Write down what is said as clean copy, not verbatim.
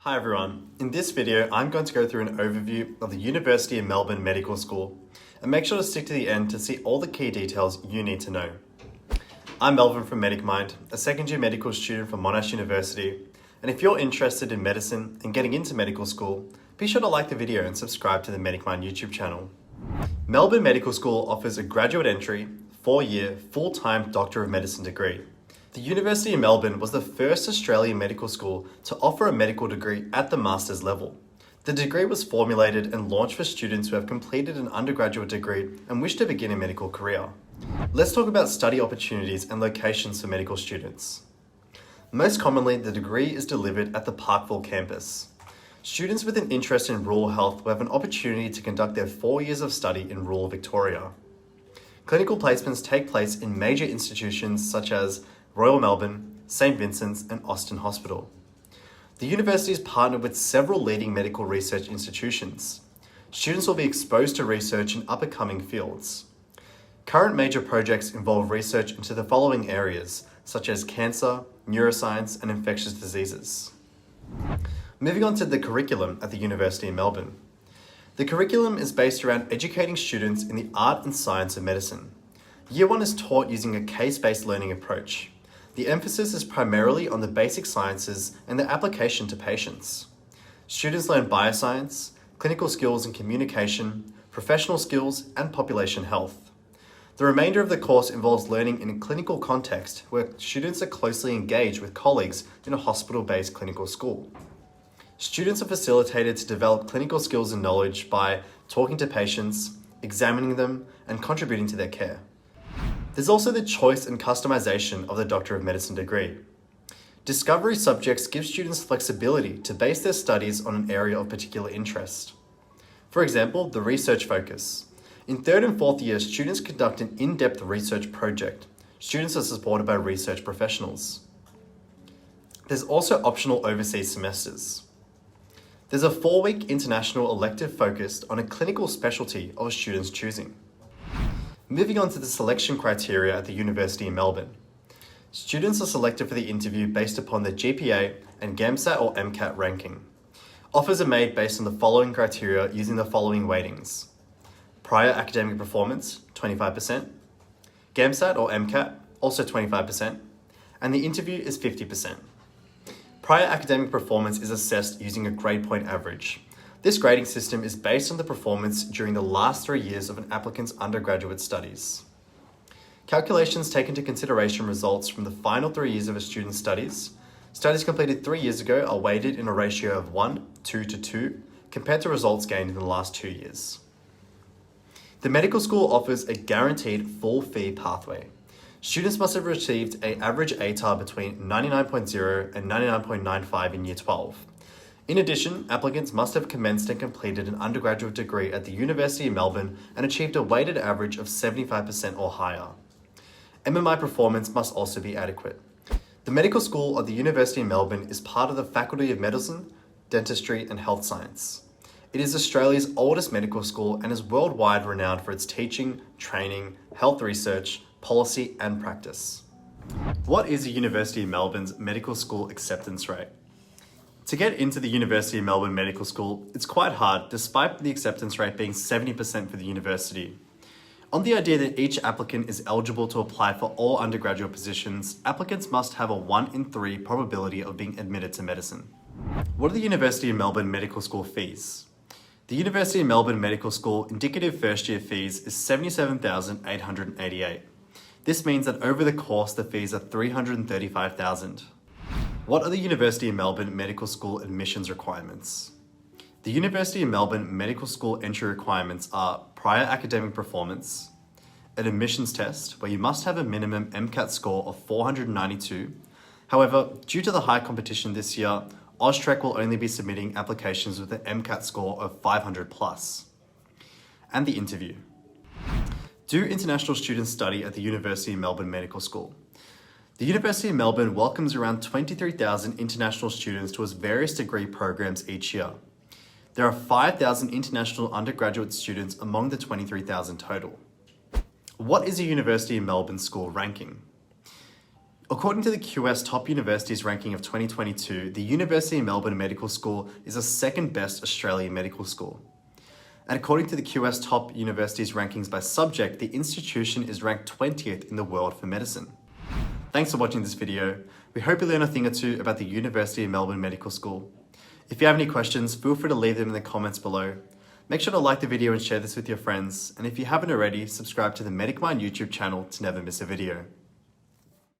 Hi everyone, in this video I'm going to go through an overview of the University of Melbourne Medical School and make sure to stick to the end to see all the key details you need to know. I'm Melvin from MedicMind, a second year medical student from Monash University, and if you're interested in medicine and getting into medical school, be sure to like the video and subscribe to the MedicMind YouTube channel. Melbourne Medical School offers a graduate entry, 4-year, full-time Doctor of Medicine degree. The University of Melbourne was the first Australian medical school to offer a medical degree at the master's level. The degree was formulated and launched for students who have completed an undergraduate degree and wish to begin a medical career. Let's talk about study opportunities and locations for medical students. Most commonly, the degree is delivered at the Parkville campus. Students with an interest in rural health will have an opportunity to conduct their 4 years of study in rural Victoria. Clinical placements take place in major institutions such as Royal Melbourne, St Vincent's and Austin Hospital. The university is partnered with several leading medical research institutions. Students will be exposed to research in up-and-coming fields. Current major projects involve research into the following areas, such as cancer, neuroscience and infectious diseases. Moving on to the curriculum at the University of Melbourne. The curriculum is based around educating students in the art and science of medicine. Year 1 is taught using a case-based learning approach. The emphasis is primarily on the basic sciences and their application to patients. Students learn bioscience, clinical skills and communication, professional skills, and population health. The remainder of the course involves learning in a clinical context where students are closely engaged with colleagues in a hospital-based clinical school. Students are facilitated to develop clinical skills and knowledge by talking to patients, examining them, and contributing to their care. There's also the choice and customization of the Doctor of Medicine degree. Discovery subjects give students flexibility to base their studies on an area of particular interest. For example, the research focus. In 3rd and 4th year, students conduct an in-depth research project. Students are supported by research professionals. There's also optional overseas semesters. There's a 4-week international elective focused on a clinical specialty of a student's choosing. Moving on to the selection criteria at the University of Melbourne. Students are selected for the interview based upon their GPA and GAMSAT or MCAT ranking. Offers are made based on the following criteria using the following weightings. Prior academic performance, 25%. GAMSAT or MCAT, also 25%. And the interview is 50%. Prior academic performance is assessed using a grade point average. This grading system is based on the performance during the last 3 years of an applicant's undergraduate studies. Calculations take into consideration results from the final 3 years of a student's studies. Studies completed 3 years ago are weighted in a ratio of 1:2 to 2, compared to results gained in the last 2 years. The medical school offers a guaranteed full fee pathway. Students must have received an average ATAR between 99.0 and 99.95 in Year 12. In addition, applicants must have commenced and completed an undergraduate degree at the University of Melbourne and achieved a weighted average of 75% or higher. MMI performance must also be adequate. The medical school of the University of Melbourne is part of the Faculty of Medicine, Dentistry and Health Science. It is Australia's oldest medical school and is worldwide renowned for its teaching, training, health research, policy and practice. What is the University of Melbourne's medical school acceptance rate? To get into the University of Melbourne Medical School, it's quite hard despite the acceptance rate being 70% for the university. On the idea that each applicant is eligible to apply for all undergraduate positions, applicants must have a 1 in 3 probability of being admitted to medicine. What are the University of Melbourne Medical School fees? The University of Melbourne Medical School indicative first year fees is $77,888. This means that over the course the fees are $335,000. What are the University of Melbourne Medical School admissions requirements? The University of Melbourne Medical School entry requirements are prior academic performance, an admissions test where you must have a minimum MCAT score of 492. However, due to the high competition this year, Austrec will only be submitting applications with an MCAT score of 500 plus. And the interview. Do international students study at the University of Melbourne Medical School? The University of Melbourne welcomes around 23,000 international students to its various degree programs each year. There are 5,000 international undergraduate students among the 23,000 total. What is a University of Melbourne school ranking? According to the QS Top Universities ranking of 2022, the University of Melbourne Medical School is the second best Australian medical school. And according to the QS Top Universities rankings by subject, the institution is ranked 20th in the world for medicine. Thanks for watching this video. We hope you learn a thing or two about the University of Melbourne Medical School. If you have any questions, feel free to leave them in the comments below. Make sure to like the video and share this with your friends. And if you haven't already, subscribe to the MedicMind YouTube channel to never miss a video.